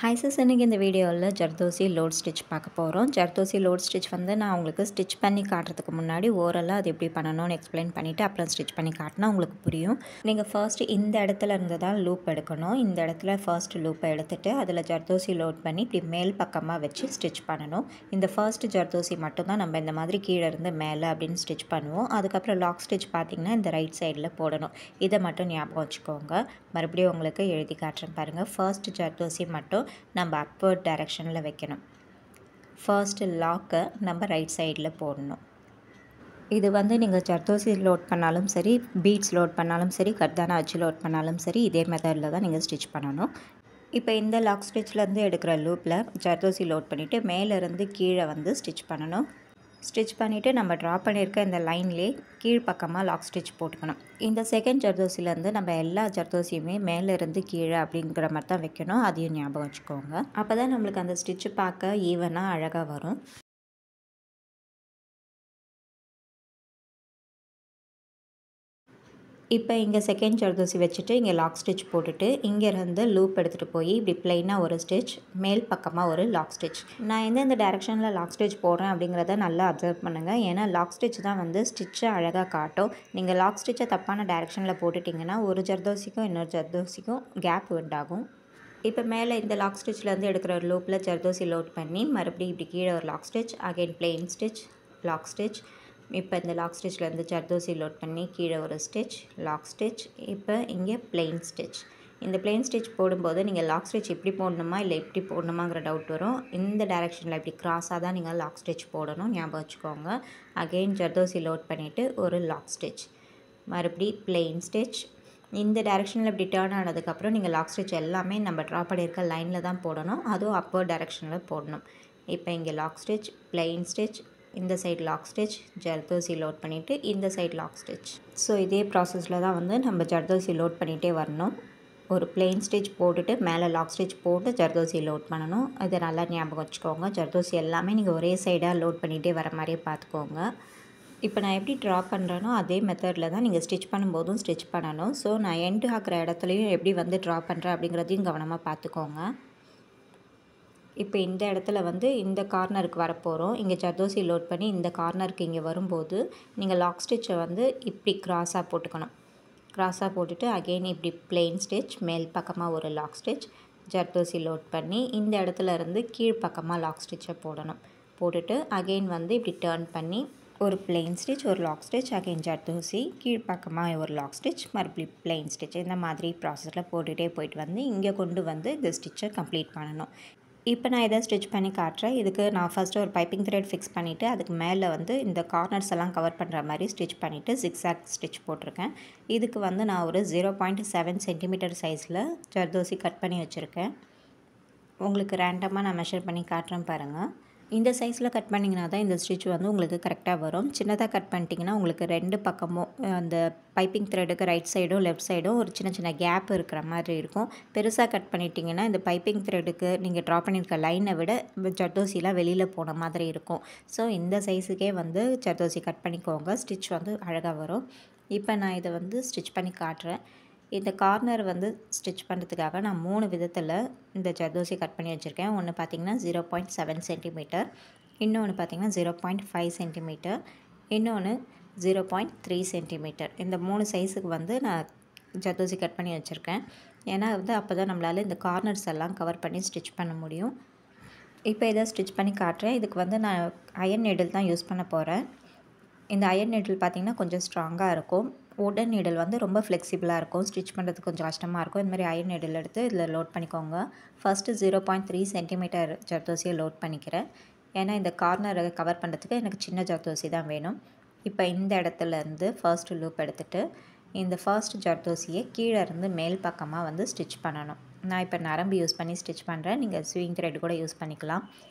Hi sis, இன்றைக்கி இந்த வீடியோவில் ஜர்தோசி லோட் ஸ்டிச் பார்க்க போகிறோம். ஜர்தோசி லோட் ஸ்டிச் நான் உங்களுக்கு ஸ்டிச் பண்ணி காட்டுறதுக்கு முன்னாடி ஓரலாக அது எப்படி பண்ணணும்னு எக்ஸ்பிளைன் பண்ணிவிட்டு அப்புறம் ஸ்டிச் பண்ணி காட்டினா உங்களுக்கு புரியும். நீங்கள் ஃபர்ஸ்ட்டு இந்த இடத்துல இருந்து தான் லூப் எடுக்கணும். இந்த இடத்துல ஃபர்ஸ்ட் லூப்பை எடுத்துகிட்டு அதில் ஜர்தோசி லோட் பண்ணி இப்படி மேல் பக்கமாக வச்சு ஸ்டிச் பண்ணணும். இந்த ஃபர்ஸ்ட் ஜர்தோசி மட்டும்தான் நம்ம இந்த மாதிரி கீழே இருந்து மேலே அப்படின்னு ஸ்டிச் பண்ணுவோம். அதுக்கப்புறம் லாக் ஸ்டிச் பார்த்திங்கன்னா இந்த ரைட் சைடில் போடணும். இதை மட்டும் ஞாபகம் வச்சுக்கோங்க. மறுபடியும் உங்களுக்கு எழுதி காட்டுறேன் பாருங்கள். ஃபர்ஸ்ட் ஜர்தோசி மட்டும் நம்ம அப்வர்ட் டைரெக்ஷனில் வைக்கணும். ஃபர்ஸ்ட்டு லாக்கை நம்ம ரைட் சைடில் போடணும். இது நீங்கள் ஜர்தோசி லோட் பண்ணாலும் சரி, பீட்ஸ் லோட் பண்ணாலும் சரி, கர்தானா வச்சு லோட் பண்ணாலும் சரி, இதே மெத்தடில் தான் நீங்கள் ஸ்டிச் பண்ணணும். இப்போ இந்த லாக் ஸ்டிச்லேருந்து எடுக்கிற லூப்பில் ஜர்தோசி லோட் பண்ணிவிட்டு மேலேருந்து கீழே ஸ்டிச் பண்ணணும். ஸ்டிச் பண்ணிவிட்டு நம்ம ட்ரா பண்ணியிருக்க இந்த லைன்லேயே கீழ்ப்பக்கமாக லாக் ஸ்டிச் போட்டுக்கணும். இந்த செகண்ட் ஜர்தோசிலேருந்து நம்ம எல்லா ஜர்தோசியுமே மேலேருந்து கீழே அப்படிங்கிற மாதிரி தான் வைக்கணும். அதையும் ஞாபகம் வச்சுக்கோங்க. அப்போ தான் நம்மளுக்கு அந்த ஸ்டிச்சு பார்க்க ஈவனாக அழகாக வரும். இப்போ இங்கே செகண்ட் ஜர்தோசி வச்சுட்டு இங்கே லாக் ஸ்டிச் போட்டுட்டு இங்கேருந்து லூப் எடுத்துகிட்டு போய் இப்படி ப்ளைனாக ஒரு ஸ்டிச், மேல் பக்கமாக ஒரு லாக் ஸ்டிச். நான் எந்தெந்த டைரெக்ஷனில் லாக் ஸ்டிச் போடுறேன் அப்படிங்கிறத நல்லா அப்சர்வ் பண்ணுங்கள். ஏன்னா லாக் ஸ்டிச் தான் ஸ்டிச்சை அழகாக காட்டும். நீங்கள் லாக் ஸ்டிச்சை தப்பான டைரெக்ஷனில் போட்டுட்டிங்கன்னா ஒரு ஜர்தோசிக்கும் இன்னொரு ஜர்தோசிக்கும் கேப் உண்டாகும். இப்போ மேலே இந்த லாக் ஸ்டிச்லேருந்து எடுக்கிற ஒரு லூப்பில் ஜர்தோசி லோட் பண்ணி மறுபடியும் இப்படி கீழே ஒரு lock stitch, again plain stitch, lock stitch. இப்போ இந்த லாக் ஸ்டிச்லேருந்து ஜர்தோசி லோட் பண்ணி கீழே ஒரு ஸ்டிச், லாக் ஸ்டிச். இப்போ இங்கே பிளெயின் ஸ்டிச். இந்த பிளெயின் ஸ்டிச் போடும்போது நீங்கள் லாக் ஸ்டிச் இப்படி போடணுமா இல்லை இப்படி போடணுமாங்கிற டவுட் வரும். இந்த டைரெக்ஷனில் இப்படி க்ராஸாக தான் நீங்கள் லாக் ஸ்டிச் போடணும், ஞாபகம் வச்சுக்கோங்க. அகெயின் ஜர்தோசி லோட் பண்ணிவிட்டு ஒரு லாக் ஸ்டிச், மறுபடி பிளெயின் ஸ்டிச். இந்த டைரெக்ஷனில் இப்படி டேர்ன் ஆனதுக்கப்புறம் நீங்கள் லாக் ஸ்டிச் எல்லாமே நம்ம ட்ரா பண்ணியிருக்க லைனில் தான் போடணும். அதுவும் அப்பர் டைரெக்ஷனில் போடணும். இப்போ இங்கே லாக் ஸ்டிச், பிளெயின் ஸ்டிச், இந்த side lock stitch, zardozi load பண்ணிவிட்டு இந்த சைடு லாக் ஸ்டிச். ஸோ இதே ப்ராசஸில் தான் நம்ம ஜர்தோசி லோட் பண்ணிகிட்டே வரணும். ஒரு பிளெயின் ஸ்டிச் போட்டுட்டு மேலே லாக் ஸ்டிச் போட்டு ஜர்தோசி லோட் பண்ணணும். இதை நல்லா ஞாபகம் வச்சுக்கோங்க. ஜர்தோசி எல்லாமே நீங்கள் ஒரே சைடாக லோட் பண்ணிகிட்டே வர மாதிரியே பார்த்துக்கோங்க. இப்போ நான் எப்படி ட்ரா பண்ணுறேனோ அதே மெத்தடில் தான் நீங்கள் ஸ்டிச் பண்ணும்போதும் ஸ்டிச் பண்ணணும். ஸோ நான் எண்டு ஆக்கிற இடத்துலையும் எப்படி ட்ரா பண்ணுறேன் அப்படிங்கிறதையும் கவனமாக பார்த்துக்கோங்க. இப்போ இந்த இடத்துல இந்த கார்னருக்கு வரப்போகிறோம். இங்கே ஜர்தோசி லோட் பண்ணி இந்த கார்னருக்கு இங்கே வரும்போது நீங்கள் லாக் ஸ்டிச்சை இப்படி க்ராஸாக போட்டுக்கணும். க்ராஸாக போட்டுட்டு அகெயின் இப்படி பிளெயின் ஸ்டிச், மேல் பக்கமாக ஒரு லாக் ஸ்டிச், ஜர்தோசி லோட் பண்ணி இந்த இடத்துல இருந்து கீழ்ப்பக்கமாக லாக் ஸ்டிச்சை போடணும். போட்டுட்டு அகெயின் இப்படி டேர்ன் பண்ணி ஒரு பிளெயின் ஸ்டிச், ஒரு லாக் ஸ்டிச், அகெயின் ஜர்தோசி, கீழ்ப்பக்கமாக ஒரு லாக் ஸ்டிச், மறுபடியும் பிளெயின் ஸ்டிச். இந்த மாதிரி ப்ராசஸில் போட்டுகிட்டே போயிட்டு இங்கே கொண்டு இந்த ஸ்டிச்சை கம்ப்ளீட் பண்ணணும். இப்போ நான் இதை ஸ்டிச் பண்ணி காட்டுறேன். இதுக்கு நான் ஃபஸ்ட்டு ஒரு பைப்பிங் த்ரெட் ஃபிக்ஸ் பண்ணிவிட்டு அதுக்கு மேலே இந்த கார்னர்ஸ் எல்லாம் கவர் பண்ணுற மாதிரி ஸ்டிச் பண்ணிவிட்டு ஜிக்ஸாக் ஸ்டிச் போட்டிருக்கேன். இதுக்கு நான் ஒரு 0.7 சென்டிமீட்டர் சைஸில் ஜர்தோசி கட் பண்ணி வச்சுருக்கேன். உங்களுக்கு ரேண்டமாக நான் மெஷர் பண்ணி காட்டுறேன் பாருங்கள். இந்த சைஸில் கட் பண்ணிங்கன்னா தான் இந்த ஸ்டிச் உங்களுக்கு கரெக்டாக வரும். சின்னதாக கட் பண்ணிட்டிங்கன்னா உங்களுக்கு ரெண்டு பக்கமும் அந்த பைப்பிங் த்ரெட்டுக்கு ரைட் சைடும் லெஃப்ட் சைடும் ஒரு சின்ன சின்ன கேப் இருக்கிற மாதிரி இருக்கும். பெருசாக கட் பண்ணிட்டிங்கன்னா இந்த பைப்பிங் த்ரெட்டுக்கு நீங்கள் ட்ரா பண்ணியிருக்க லைனை விட ஜர்தோசிலாம் வெளியில் போன மாதிரி இருக்கும். ஸோ இந்த சைஸுக்கே ஜர்தோசி கட் பண்ணிக்கோங்க. ஸ்டிச் அழகாக வரும். இப்போ நான் இதை ஸ்டிச் பண்ணி காட்டுறேன். இந்த கார்னர் ஸ்டிச் பண்ணுறதுக்காக நான் 3 விதத்தில் இந்த ஜர்தோசி கட் பண்ணி வச்சுருக்கேன். ஒன்று பார்த்திங்கன்னா 0.7 சென்டிமீட்டர், இன்னொன்று பார்த்திங்கன்னா 0.5 சென்டிமீட்டர், இன்னொன்று 0.3 சென்டிமீட்டர். இந்த 3 சைஸுக்கு நான் ஜர்தோசி கட் பண்ணி வச்சுருக்கேன். ஏன்னா அப்போ தான் நம்மளால் இந்த கார்னர்ஸ் எல்லாம் கவர் பண்ணி ஸ்டிச் பண்ண முடியும். இப்போ இதை ஸ்டிச் பண்ணி காட்டுறேன். இதுக்கு நான் அயர்ன் நீடில் தான் யூஸ் பண்ண போகிறேன். இந்த அயர்ன் நீடில் பார்த்திங்கன்னா கொஞ்சம் ஸ்ட்ராங்காக இருக்கும். உடன் நீடில் ரொம்ப ஃப்ளெக்சிபிளாக இருக்கும். ஸ்டிச் பண்ணுறதுக்கு கொஞ்சம் கஷ்டமாக இருக்கும். இந்த மாதிரி அயர்ன் நீடில் எடுத்து இதில் லோட் பண்ணிக்கோங்க. ஃபஸ்ட்டு 0.3 சென்டிமீட்டர் ஜர்தோசியை லோட் பண்ணிக்கிறேன். ஏன்னா இந்த கார்னரை கவர் பண்ணுறதுக்கு எனக்கு சின்ன ஜர்தோசி தான் வேணும். இப்போ இந்த இடத்துலேருந்து ஃபர்ஸ்ட் லூப் எடுத்துகிட்டு இந்த ஃபர்ஸ்ட் ஜர்தோசியை கீழே இருந்து மேல் பக்கமாக ஸ்டிச் பண்ணணும். நான் இப்போ நரம்பு யூஸ் பண்ணி ஸ்டிச் பண்ணுறேன். நீங்கள் ஸ்விங் த்ரெட் கூட யூஸ் பண்ணிக்கலாம்.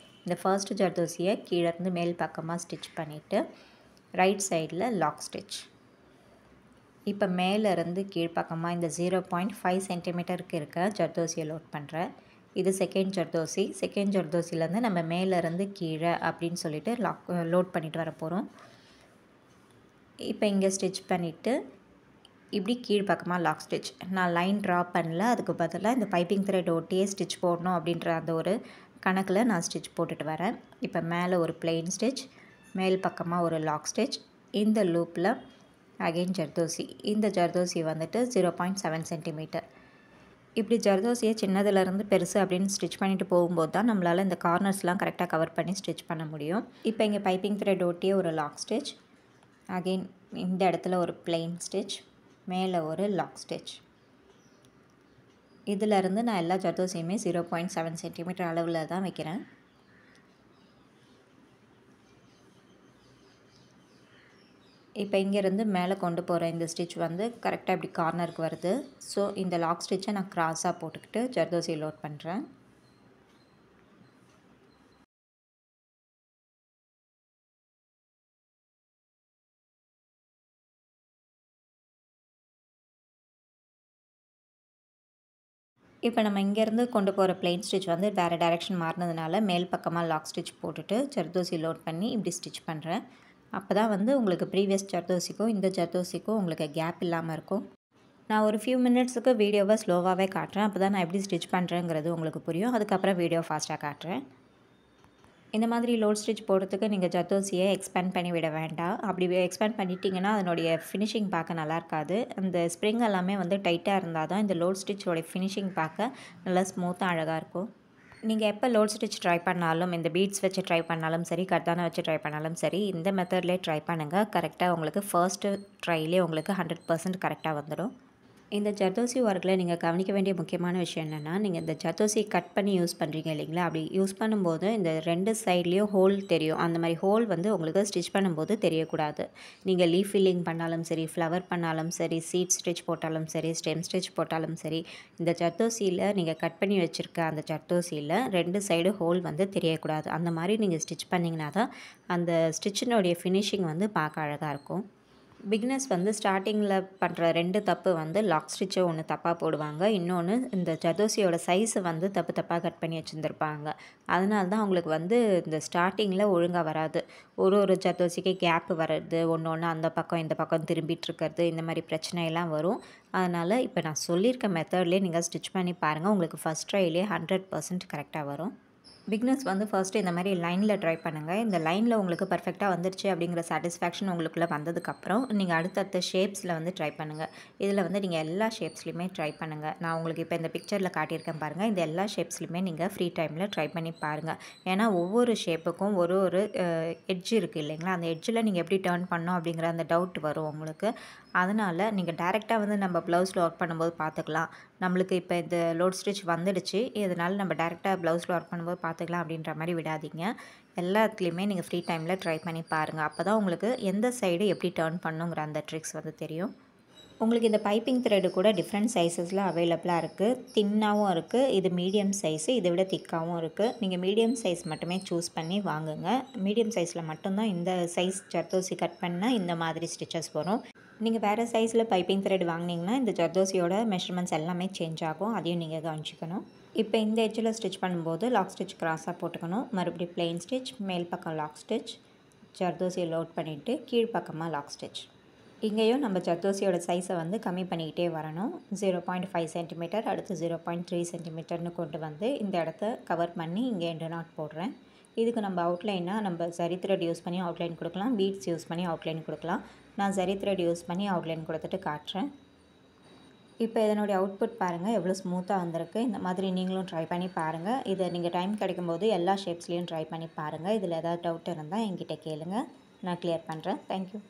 இந்த ஃபர்ஸ்ட் ஜர்தோசியை கீழே இருந்து மேல் பக்கமாக ஸ்டிச் பண்ணிவிட்டு ரைட் சைடில் லாக் ஸ்டிச். இப்போ மேலேருந்து கீழ்ப்பக்கமாக இந்த 0.5 சென்டிமீட்டருக்கு இருக்க ஜர்தோசியை லோட் பண்ணுறேன். இது செகண்ட் ஜர்தோசி. செகண்ட் ஜர்தோசிலேருந்து நம்ம மேலேருந்து கீழே அப்படின்னு சொல்லிட்டு லோட் பண்ணிட்டு வர போகிறோம். இப்போ இங்கே ஸ்டிச் பண்ணிவிட்டு இப்படி கீழ்ப்பக்கமாக லாக் ஸ்டிச். நான் லைன் ட்ரா பண்ணல, அதுக்கு பதிலாக இந்த பைப்பிங் த்ரெட் ஒட்டியே ஸ்டிச் போடணும் அப்படின்ற அந்த ஒரு கணக்கில் நான் ஸ்டிச் போட்டுட்டு வரேன். இப்போ மேலே ஒரு பிளெயின் ஸ்டிச், மேல் பக்கமாக ஒரு லாக் ஸ்டிச், இந்த லூப்பில் அகெயின் ஜர்தோசி. இந்த ஜர்தோசி வந்துட்டு 0.7 சென்டிமீட்டர். இப்படி ஜர்தோசியை சின்னதுலேருந்து பெருசு அப்படின்னு ஸ்டிச் பண்ணிட்டு போகும்போது தான் நம்மளால் இந்த கார்னர்ஸ்லாம் கரெக்டாக கவர் பண்ணி ஸ்டிச் பண்ண முடியும். இப்போ இங்கே பைப்பிங் த்ரெட் ஒட்டியே ஒரு லாக் ஸ்டிச், அகெயின் இந்த இடத்துல ஒரு பிளெயின் ஸ்டிச், மேலே ஒரு லாக் ஸ்டிச். இதிலேருந்து நான் எல்லா ஜர்தோசியுமே 0.7 சென்டிமீட்டர் அளவில் தான் வைக்கிறேன். இப்போ இங்கேருந்து மேலே கொண்டு போகிற இந்த ஸ்டிச் வந்து கரெக்டாக இப்படி கார்னருக்கு வருது. ஸோ இந்த லாக் ஸ்டிச்சை நான் க்ராஸாக போட்டுக்கிட்டு ஜர்தோசி லோட் பண்ணுறேன். இப்போ நம்ம இங்கேருந்து கொண்டு போகிற பிளெயின் ஸ்டிச் வந்து வேறு டைரெக்ஷன் மாறினதுனால மேல் பக்கமாக லாக் ஸ்டிச் போட்டுட்டு ஜர்தோசி லோட் பண்ணி இப்படி ஸ்டிச் பண்ணுறேன். அப்போ தான் வந்து உங்களுக்கு ப்ரீவியஸ் ஜர்தோசிக்கும் இந்த ஜர்தோசிக்கும் உங்களுக்கு கேப் இல்லாமல் இருக்கும். நான் ஒரு ஃபியூ மினிட்ஸுக்கு வீடியோவை ஸ்லோவாகவே காட்டுறேன். அப்போ தான் நான் எப்படி ஸ்டிச் பண்ணுறேங்கிறது உங்களுக்கு புரியும். அதுக்கப்புறம் வீடியோ ஃபாஸ்ட்டாக காட்டுறேன். இந்த மாதிரி லோட் ஸ்டிச் போடுறதுக்கு நீங்கள் ஜர்தோசியை எக்ஸ்பேண்ட் பண்ணி விட வேண்டாம். அப்படி எக்ஸ்பேண்ட் பண்ணிட்டீங்கன்னா அதனுடைய ஃபினிஷிங் பார்க்க நல்லா இருக்காது. அந்த ஸ்ப்ரிங் எல்லாமே வந்து டைட்டாக இருந்தால் தான் இந்த லோட் ஸ்டிச்சோடைய ஃபினிஷிங் பார்க்க நல்லா ஸ்மூத்தாக அழகாக இருக்கும். நீங்கள் எப்போ லோட் ஸ்டிச் ட்ரை பண்ணாலும், இந்த பீட்ஸ் வச்சு ட்ரை பண்ணாலும் சரி, கர்தானா வச்சு ட்ரை பண்ணாலும் சரி, இந்த மெத்தட்லேயே ட்ரை பண்ணுங்கள். கரெக்டாக உங்களுக்கு ஃபர்ஸ்ட்டு ட்ரைலே உங்களுக்கு 100% கரெக்டாக வந்துடும். இந்த ஜர்தோசி ஒர்க்கில் நீங்கள் கவனிக்க வேண்டிய முக்கியமான விஷயம் என்னென்னா, நீங்கள் இந்த ஜர்தோசியை கட் பண்ணி யூஸ் பண்ணுறீங்க இல்லைங்களா, அப்படி யூஸ் பண்ணும்போது இந்த 2 சைட்லேயும் ஹோல் தெரியும். அந்த மாதிரி ஹோல் வந்து உங்களுக்கு ஸ்டிச் பண்ணும்போது தெரியக்கூடாது. நீங்கள் லீஃப் ஃபில்லிங் பண்ணாலும் சரி, ஃப்ளவர் பண்ணாலும் சரி, சீட் ஸ்டிச் போட்டாலும் சரி, ஸ்டெம் ஸ்டிச் போட்டாலும் சரி, இந்த ஜர்தோசியில் நீங்கள் கட் பண்ணி வச்சுருக்க அந்த ஜர்தோசியில் 2 சைடு ஹோல் வந்து தெரியக்கூடாது. அந்த மாதிரி நீங்கள் ஸ்டிச் பண்ணிங்கன்னா தான் அந்த ஸ்டிச்சினுடைய ஃபினிஷிங் வந்து பார்க்க அழகாக இருக்கும். பிகினர்ஸ் வந்து ஸ்டார்டிங்கில் பண்ணுற 2 தப்பு வந்து லாக் ஸ்டிச்சை ஒன்று தப்பாக போடுவாங்க. இன்னொன்று இந்த ஜர்தோசியோட சைஸை வந்து தப்பாக கட் பண்ணி வச்சுருந்துருப்பாங்க. அதனால தான் அவங்களுக்கு வந்து இந்த ஸ்டார்டிங்கில் ஒழுங்காக வராது. ஒரு ஜர்தோசிக்கு கேப் வர்றது, ஒன்று அந்த பக்கம் இந்த பக்கம் திரும்பிட்டு இருக்கிறது, இந்த மாதிரி பிரச்சனையெல்லாம் வரும். அதனால் இப்போ நான் சொல்லியிருக்க மெத்தட்லேயே நீங்கள் ஸ்டிச் பண்ணி பாருங்கள். உங்களுக்கு ஃபஸ்ட் ட்ரைலே 100% கரெக்டாக வரும். பிகினர்ஸ் வந்து ஃபர்ஸ்ட்டு இந்த மாதிரி லைனில் ட்ரை பண்ணுங்கள். இந்த லைனில் உங்களுக்கு பர்ஃபெக்டாக வந்துருச்சு அப்படிங்கிற சாட்டிஸ்ஃபேக்ஷன் உங்களுக்குள்ளே வந்ததுக்கப்புறம் நீங்கள் அடுத்தடுத்த ஷேப்ஸில் வந்து ட்ரை பண்ணுங்கள். இதில் வந்து நீங்கள் எல்லா ஷேப்ஸ்லையுமே ட்ரை பண்ணுங்கள். நான் உங்களுக்கு இப்போ இந்த பிக்சரில் காட்டியிருக்கேன் பாருங்கள். இந்த எல்லா ஷேப்ஸ்லையுமே நீங்கள் ஃப்ரீ டைமில் ட்ரை பண்ணி பாருங்கள். ஏன்னா ஒவ்வொரு ஷேப்புக்கும் ஒரு எட்ஜ் இருக்குது இல்லைங்களா, அந்த எட்ஜில் நீங்கள் எப்படி டர்ன் பண்ணோம் அப்படிங்கிற அந்த டவுட் வரும் உங்களுக்கு. அதனால் நீங்கள் டைரெக்டாக வந்து நம்ம ப்ளவுஸில் ஒர்க் பண்ணும்போது பார்த்துக்கலாம். நம்மளுக்கு இப்போ இந்த லோட் ஸ்டிச் வந்துடுச்சு, இதனால் நம்ம டைரெக்டாக ப்ளவுஸில் ஒர்க் பண்ணும்போது பார்த்துக்கலாம் அப்படின்ற மாதிரி விடாதீங்க. எல்லாத்துலேயுமே நீங்கள் ஃப்ரீ டைமில் ட்ரை பண்ணி பாருங்கள். அப்போ தான் உங்களுக்கு எந்த சைடு எப்படி டர்ன் பண்ணுங்கிற அந்த ட்ரிக்ஸ் வந்து தெரியும். உங்களுக்கு இந்த பைப்பிங் த்ரெட்டு கூட டிஃப்ரெண்ட் சைஸஸில் அவைலபிளாக இருக்குது. தின்னாகவும் இருக்குது, இது மீடியம் சைஸு, இதை விட திக்காகவும் இருக்குது. நீங்கள் மீடியம் சைஸ் மட்டுமே சூஸ் பண்ணி வாங்குங்க. மீடியம் சைஸில் மட்டும்தான் இந்த சைஸ் ஜர்தோசி கட் பண்ணால் இந்த மாதிரி ஸ்டிச்சஸ் வரும். நீங்கள் வேறு சைஸில் பைப்பிங் த்ரெட் வாங்கினீங்கன்னா இந்த ஜர்தோசியோட மெஷர்மெண்ட்ஸ் எல்லாமே சேஞ்ச் ஆகும். அதையும் நீங்கள் கவனிச்சிக்கணும். இப்போ இந்த எட்ஜில் ஸ்டிச் பண்ணும்போது லாக் ஸ்டிச் க்ராஸாக போட்டுக்கணும். மறுபடியும் பிளெயின் ஸ்டிச், மேல் பக்கம் லாக் ஸ்டிச், ஜர்தோசியை லோட் பண்ணிவிட்டு கீழ்ப்பக்கமாக லாக் ஸ்டிச். இங்கேயும் நம்ம ஜர்தோசியோட சைஸை வந்து கம்மி பண்ணிக்கிட்டே வரணும். 0.5 சென்டிமீட்டர், அடுத்து 0.3 சென்டிமீட்டர்னு கொண்டு வந்து இந்த இடத்த கவர் பண்ணி இங்கே எண்டு நாட் போடுறேன். இதுக்கு நம்ம அவுட்லைனாக நம்ம ஜரி த்ரெட் யூஸ் பண்ணி அவுட்லைன் கொடுக்கலாம், பீட்ஸ் யூஸ் பண்ணி அவுட்லைன் கொடுக்கலாம். நான் ஜரி த்ரெட் யூஸ் பண்ணி அவுட்லைன் கொடுத்துட்டு காட்டுறேன். இப்போ இதனுடைய அவுட்புட் பாருங்கள் எவ்வளோ ஸ்மூத்தாக வந்திருக்கு. இந்த மாதிரி நீங்களும் ட்ரை பண்ணி பாருங்கள். இதை நீங்கள் டைம் கிடைக்கும்போது எல்லா ஷேப்ஸ்லேயும் ட்ரை பண்ணி பாருங்கள். இதில் ஏதாவது டவுட் இருந்தால் என்கிட்ட கேளுங்க, நான் கிளியர் பண்ணுறேன். தேங்க்யூ.